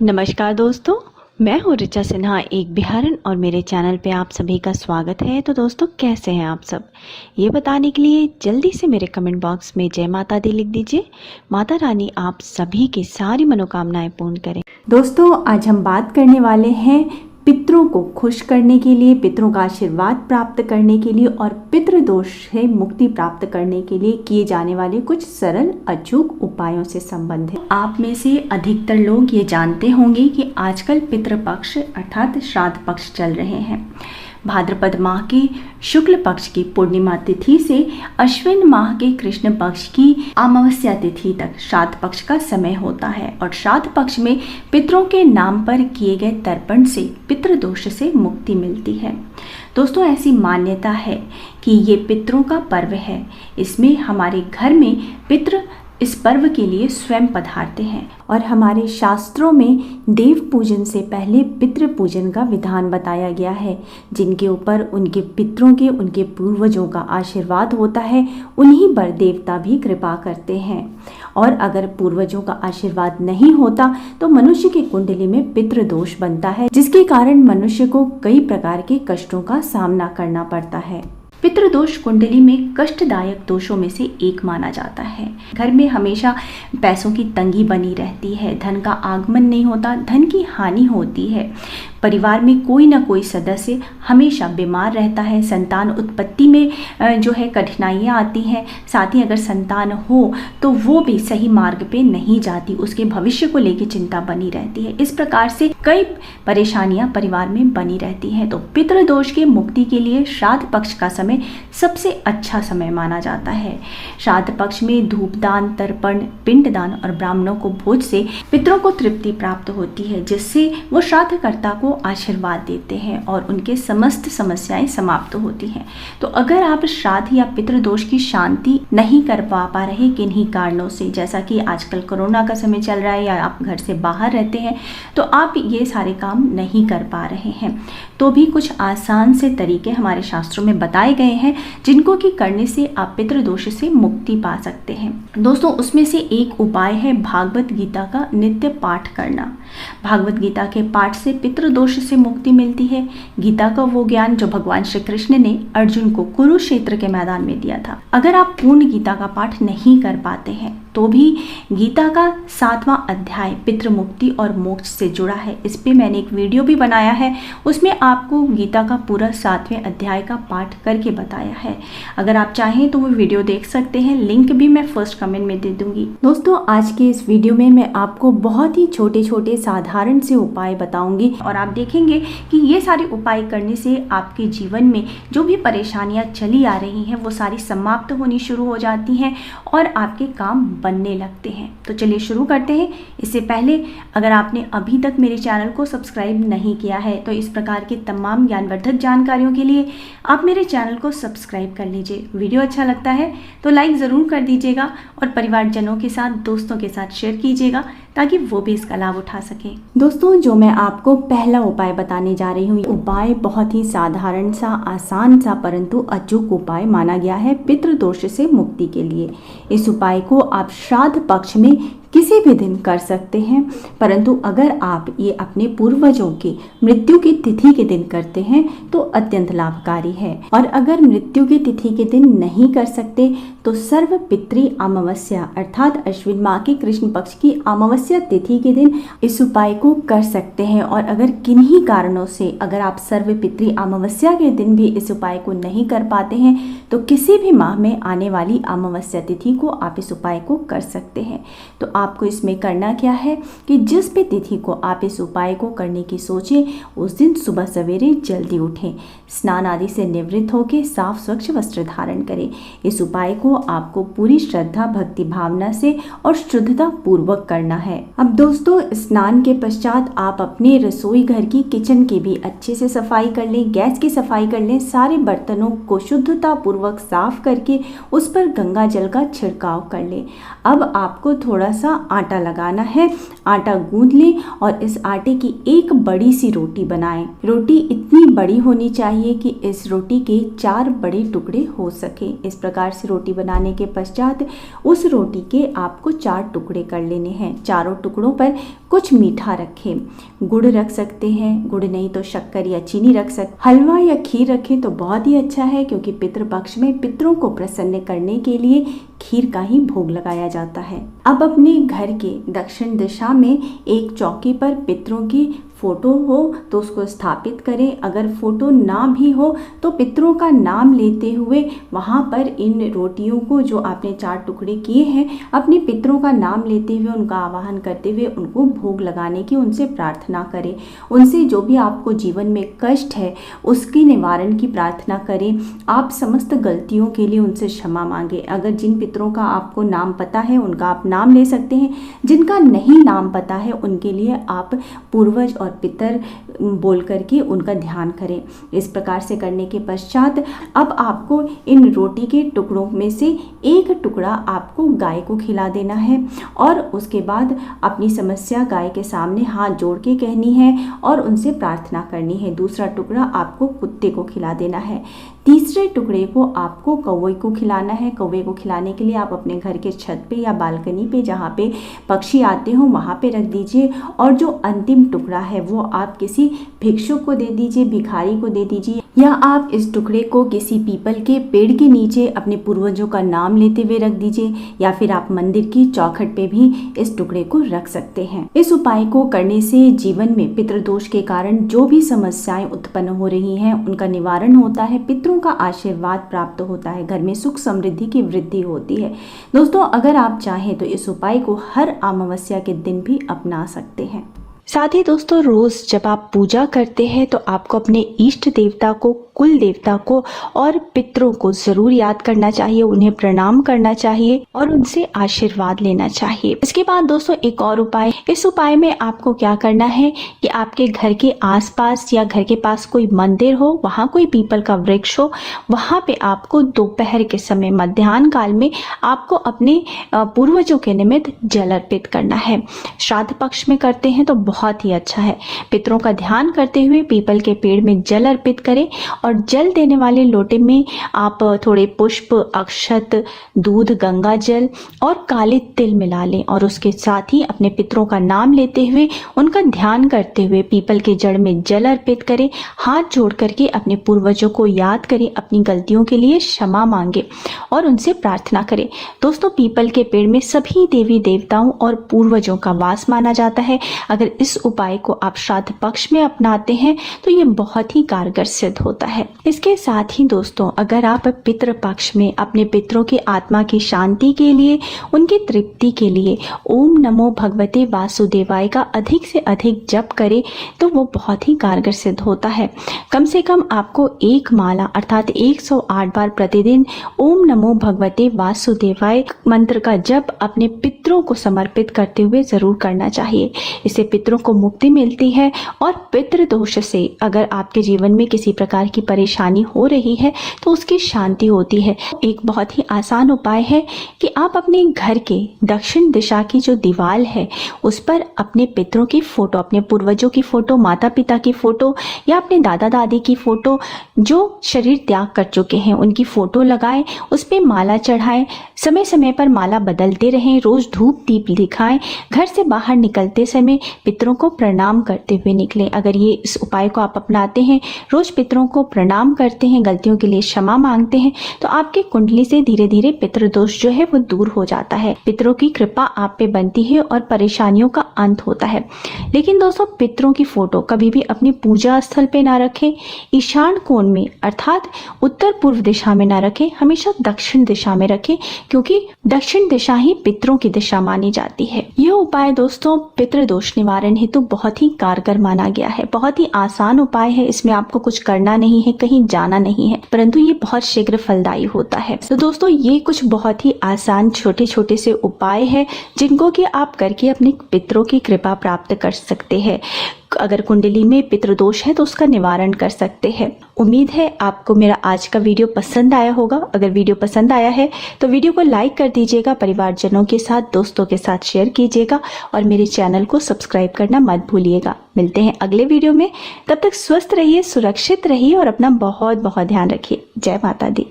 नमस्कार दोस्तों, मैं हूँ ऋचा सिन्हा, एक बिहारन और मेरे चैनल पे आप सभी का स्वागत है। तो दोस्तों, कैसे हैं आप सब? ये बताने के लिए जल्दी से मेरे कमेंट बॉक्स में जय माता दी लिख दीजिए। माता रानी आप सभी की सारी मनोकामनाएं पूर्ण करें। दोस्तों, आज हम बात करने वाले हैं पितरों को खुश करने के लिए, पितरों का आशीर्वाद प्राप्त करने के लिए और पितृ दोष से मुक्ति प्राप्त करने के लिए किए जाने वाले कुछ सरल अचूक उपायों से संबंधित। आप में से अधिकतर लोग ये जानते होंगे कि आजकल पितृपक्ष अर्थात श्राद्ध पक्ष चल रहे हैं। भाद्रपद माह के शुक्ल पक्ष की पूर्णिमा तिथि से अश्विन माह के कृष्ण पक्ष की अमावस्या तिथि तक श्राद्ध पक्ष का समय होता है और श्राद्ध पक्ष में पितरों के नाम पर किए गए तर्पण से पितृदोष से मुक्ति मिलती है। दोस्तों, ऐसी मान्यता है कि ये पितरों का पर्व है। इसमें हमारे घर में पितृ इस पर्व के लिए स्वयं पधारते हैं और हमारे शास्त्रों में देव पूजन से पहले पितृ पूजन का विधान बताया गया है। जिनके ऊपर उनके पितरों के, उनके पूर्वजों का आशीर्वाद होता है, उन्हीं पर देवता भी कृपा करते हैं। और अगर पूर्वजों का आशीर्वाद नहीं होता तो मनुष्य की कुंडली में पितृ दोष बनता है, जिसके कारण मनुष्य को कई प्रकार के कष्टों का सामना करना पड़ता है। पितृदोष कुंडली में कष्टदायक दोषों में से एक माना जाता है। घर में हमेशा पैसों की तंगी बनी रहती है, धन का आगमन नहीं होता, धन की हानि होती है। परिवार में कोई ना कोई सदस्य हमेशा बीमार रहता है, संतान उत्पत्ति में जो है कठिनाइयाँ आती हैं। साथ ही अगर संतान हो तो वो भी सही मार्ग पे नहीं जाती, उसके भविष्य को लेकर चिंता बनी रहती है। इस प्रकार से कई परेशानियां परिवार में बनी रहती हैं। तो पितृदोष के मुक्ति के लिए श्राद्ध पक्ष का समय सबसे अच्छा समय माना जाता है। श्राद्ध पक्ष में धूपदान, तर्पण, पिंडदान और ब्राह्मणों को भोज से पितरों को तृप्ति प्राप्त होती है, जिससे वो श्राद्धकर्ता को आशीर्वाद देते हैं और उनके समस्त समस्याएं समाप्त होती हैं। तो अगर आप श्राद्ध या पितृदोष की शांति नहीं कर पा रहे किन्हीं कारणों से, जैसा कि आजकल कोरोना का समय चल रहा है या आप घर से बाहर रहते हैं, तो आप ये सारे काम नहीं कर पा रहे हैं, तो भी कुछ आसान से तरीके हमारे शास्त्रों में बताए गए हैं जिनको कि करने से आप पितृदोष से मुक्ति पा सकते हैं। दोस्तों, उसमें से एक उपाय है भागवत गीता का नित्य पाठ करना। भागवत गीता के पाठ से पितृदोष से मुक्ति मिलती है। गीता का वो ज्ञान जो भगवान श्री कृष्ण ने अर्जुन को कुरुक्षेत्र के मैदान में दिया था। अगर आप पूर्ण गीता का पाठ नहीं कर पाते हैं तो भी गीता का 7वां अध्याय पितृ मुक्ति और मोक्ष से जुड़ा है। इस पे मैंने एक वीडियो भी बनाया है, उसमें आपको गीता का पूरा 7वें अध्याय का पाठ करके बताया है। अगर आप चाहें तो वो वीडियो देख सकते हैं, लिंक भी मैं फर्स्ट कमेंट में दे दूंगी। दोस्तों, आज के इस वीडियो में मैं आपको बहुत ही छोटे छोटे साधारण से उपाय बताऊंगी और आप देखेंगे कि ये सारे उपाय करने से आपके जीवन में जो भी परेशानियां चली आ रही हैं वो सारी समाप्त होनी शुरू हो जाती हैं और आपके काम बनने लगते हैं। तो चलिए शुरू करते हैं। इससे पहले अगर आपने अभी तक मेरे चैनल को सब्सक्राइब नहीं किया है तो इस प्रकार के तमाम ज्ञानवर्धक जानकारियों के लिए आप मेरे चैनल को सब्सक्राइब कर लीजिए। वीडियो अच्छा लगता है तो लाइक ज़रूर कर दीजिएगा और परिवारजनों के साथ, दोस्तों के साथ शेयर कीजिएगा ताकि वो भी इसका लाभ उठा सके। दोस्तों, जो मैं आपको पहला उपाय बताने जा रही हूँ, उपाय बहुत ही साधारण सा, आसान सा, परंतु अचूक उपाय माना गया है पितृदोष से मुक्ति के लिए। इस उपाय को आप श्राद्ध पक्ष में किसी भी दिन कर सकते हैं, परंतु अगर आप ये अपने पूर्वजों की मृत्यु की तिथि के दिन करते हैं तो अत्यंत लाभकारी है। और अगर मृत्यु की तिथि के दिन नहीं कर सकते तो सर्व पितृ अमावस्या अर्थात अश्विन माह के कृष्ण पक्ष की अमावस्या तिथि के दिन इस उपाय को कर सकते हैं। और अगर किन्हीं कारणों से अगर आप सर्व पितृ अमावस्या के दिन भी इस उपाय को नहीं कर पाते हैं तो किसी भी माह में आने वाली अमावस्या तिथि को आप इस उपाय को कर सकते हैं। तो आपको इसमें करना क्या है कि जिस भी तिथि को आप इस उपाय को करने की सोचें उस दिन सुबह सवेरे जल्दी उठें, स्नान आदि से निवृत्त होकर साफ स्वच्छ वस्त्र धारण करें। इस उपाय को आपको पूरी श्रद्धा, भक्ति भावना से और शुद्धता पूर्वक करना है। अब दोस्तों, स्नान के पश्चात आप अपने रसोई घर की, किचन की भी अच्छे से सफाई कर लें, गैस की सफाई कर लें, सारे बर्तनों को शुद्धता पूर्वक साफ करके उस पर गंगा जल का छिड़काव कर लें। अब आपको थोड़ा सा आटा लगाना है। आटा गूंद लें और इस आटे की एक बड़ी सी रोटी बनाएं। रोटी इतनी बड़ी होनी चाहिए कि इस रोटी के 4 बड़े टुकड़े हो सके। इस प्रकार से रोटी बनाने के पश्चात उस रोटी के आपको 4 टुकड़े कर लेने हैं। चारों टुकड़ों पर कुछ मीठा रखें। गुड़ रख सकते हैं, गुड़ नहीं तो शक्कर या चीनी रख सकते। हलवा या खीर रखें तो बहुत ही अच्छा है, क्योंकि पितृपक्ष में पितरों को प्रसन्न करने के लिए खीर का ही भोग लगाया जाता है। अब अपने घर के दक्षिण दिशा में एक चौकी पर पितरों की फोटो हो तो उसको स्थापित करें। अगर फोटो ना भी हो तो पितरों का नाम लेते हुए वहाँ पर इन रोटियों को, जो आपने 4 टुकड़े किए हैं, अपने पितरों का नाम लेते हुए, उनका आवाहन करते हुए उनको भोग लगाने की उनसे प्रार्थना करें। उनसे जो भी आपको जीवन में कष्ट है उसके निवारण की प्रार्थना करें। आप समस्त गलतियों के लिए उनसे क्षमा मांगे। अगर जिन पितरों का आपको नाम पता है उनका आप नाम ले सकते हैं। जिनका नहीं नाम पता है उनके लिए आप पूर्वज और पितर बोल करके उनका ध्यान करें। इस प्रकार से करने के पश्चात अब आपको इन रोटी के टुकड़ों में से एक टुकड़ा आपको गाय को खिला देना है और उसके बाद अपनी समस्या गाय के सामने हाथ जोड़ के कहनी है और उनसे प्रार्थना करनी है। दूसरा टुकड़ा आपको कुत्ते को खिला देना है। तीसरे टुकड़े को आपको कौवे को खिलाना है। कौवे को खिलाने के लिए आप अपने घर के छत पे या बालकनी पे, जहाँ पे पक्षी आते हो, वहाँ पे रख दीजिए। और जो अंतिम टुकड़ा है वो आप किसी भिक्षुक को दे दीजिए, भिखारी को दे दीजिए, या आप इस टुकड़े को किसी पीपल के पेड़ के नीचे अपने पूर्वजों का नाम लेते हुए रख दीजिए, या फिर आप मंदिर की चौखट पे भी इस टुकड़े को रख सकते हैं। इस उपाय को करने से जीवन में पितृदोष के कारण जो भी समस्याएं उत्पन्न हो रही हैं उनका निवारण होता है, पितरों का आशीर्वाद प्राप्त होता है, घर में सुख समृद्धि की वृद्धि होती है। दोस्तों, अगर आप चाहें तो इस उपाय को हर अमावस्या के दिन भी अपना सकते हैं। साथ ही दोस्तों, रोज जब आप पूजा करते हैं तो आपको अपने इष्ट देवता को, कुल देवता को और पितरों को जरूर याद करना चाहिए, उन्हें प्रणाम करना चाहिए और उनसे आशीर्वाद लेना चाहिए। इसके बाद दोस्तों एक और उपाय, इस उपाय में आपको क्या करना है कि आपके घर के आसपास या घर के पास कोई मंदिर हो, वहाँ कोई पीपल का वृक्ष हो, वहाँ पे आपको दोपहर के समय, मध्याह्न काल में आपको अपने पूर्वजों के निमित्त जल अर्पित करना है। श्राद्ध पक्ष में करते हैं तो बहुत ही अच्छा है। पितरों का ध्यान करते हुए पीपल के पेड़ में जल अर्पित करें और जल देने वाले लोटे में आप थोड़े पुष्प, अक्षत, दूध, गंगा जल और काले तिल मिला लें और उसके साथ ही अपने पितरों का नाम लेते हुए, उनका ध्यान करते हुए पीपल के जड़ में जल अर्पित करें। हाथ जोड़ करके अपने पूर्वजों को याद करें, अपनी गलतियों के लिए क्षमा मांगे और उनसे प्रार्थना करें। दोस्तों, पीपल के पेड़ में सभी देवी देवताओं और पूर्वजों का वास माना जाता है। अगर इस उपाय को आप श्राद्ध पक्ष में अपनाते हैं तो ये बहुत ही कारगर सिद्ध होता है। इसके साथ ही दोस्तों, अगर आप पितृ पक्ष में अपने पितरों की आत्मा की शांति के लिए, उनकी तृप्ति के लिए ओम नमो भगवते वासुदेवाय का अधिक से अधिक जप करें तो वो बहुत ही कारगर सिद्ध होता है। कम से कम आपको एक माला अर्थात 108 बार प्रतिदिन ओम नमो भगवते वासुदेवाय मंत्र का जप अपने पितरों को समर्पित करते हुए जरूर करना चाहिए। इससे पितरों को मुक्ति मिलती है और पितृ दोष से अगर आपके जीवन में किसी प्रकार की परेशानी हो रही है तो उसकी शांति होती है। एक बहुत ही आसान उपाय है कि आप अपने घर के दक्षिण दिशा की जो दीवार है उस पर अपने पितरों की फोटो, अपने पूर्वजों की फोटो, माता पिता की फोटो या अपने दादा दादी की फोटो जो शरीर त्याग कर चुके हैं उनकी फोटो लगाएं, उस पर माला चढ़ाएं, समय समय पर माला बदलते रहें, रोज धूप दीप दिखाएं, घर से बाहर निकलते समय पितरों को प्रणाम करते हुए निकलें। अगर ये इस उपाय को आप अपनाते हैं, रोज पितरों को प्रणाम करते हैं, गलतियों के लिए क्षमा मांगते हैं, तो आपके कुंडली से धीरे धीरे पितृ दोष जो है वो दूर हो जाता है। पितरों की कृपा आप पे बनती है और परेशानियों का अंत होता है। लेकिन दोस्तों, पितरों की फोटो कभी भी अपनी पूजा स्थल पे ना रखें, ईशान कोण में अर्थात उत्तर पूर्व दिशा में ना रखें, हमेशा दक्षिण दिशा में रखें, क्योंकि दक्षिण दिशा ही पितरों की दिशा मानी जाती है। यह उपाय दोस्तों पितृ दोष निवारण हेतु बहुत ही कारगर माना गया है। बहुत ही आसान उपाय है, इसमें आपको कुछ करना नहीं है, कहीं जाना नहीं है, परंतु ये बहुत शीघ्र फलदायी होता है। तो दोस्तों, ये कुछ बहुत ही आसान छोटे छोटे से उपाय है जिनको कि आप करके अपने पितरों की कृपा प्राप्त कर सकते हैं। अगर कुंडली में पितृदोष है तो उसका निवारण कर सकते हैं। उम्मीद है आपको मेरा आज का वीडियो पसंद आया होगा। अगर वीडियो पसंद आया है तो वीडियो को लाइक कर दीजिएगा, परिवारजनों के साथ, दोस्तों के साथ शेयर कीजिएगा और मेरे चैनल को सब्सक्राइब करना मत भूलिएगा। मिलते हैं अगले वीडियो में, तब तक स्वस्थ रहिए, सुरक्षित रहिए और अपना बहुत बहुत ध्यान रखिए। जय माता दी।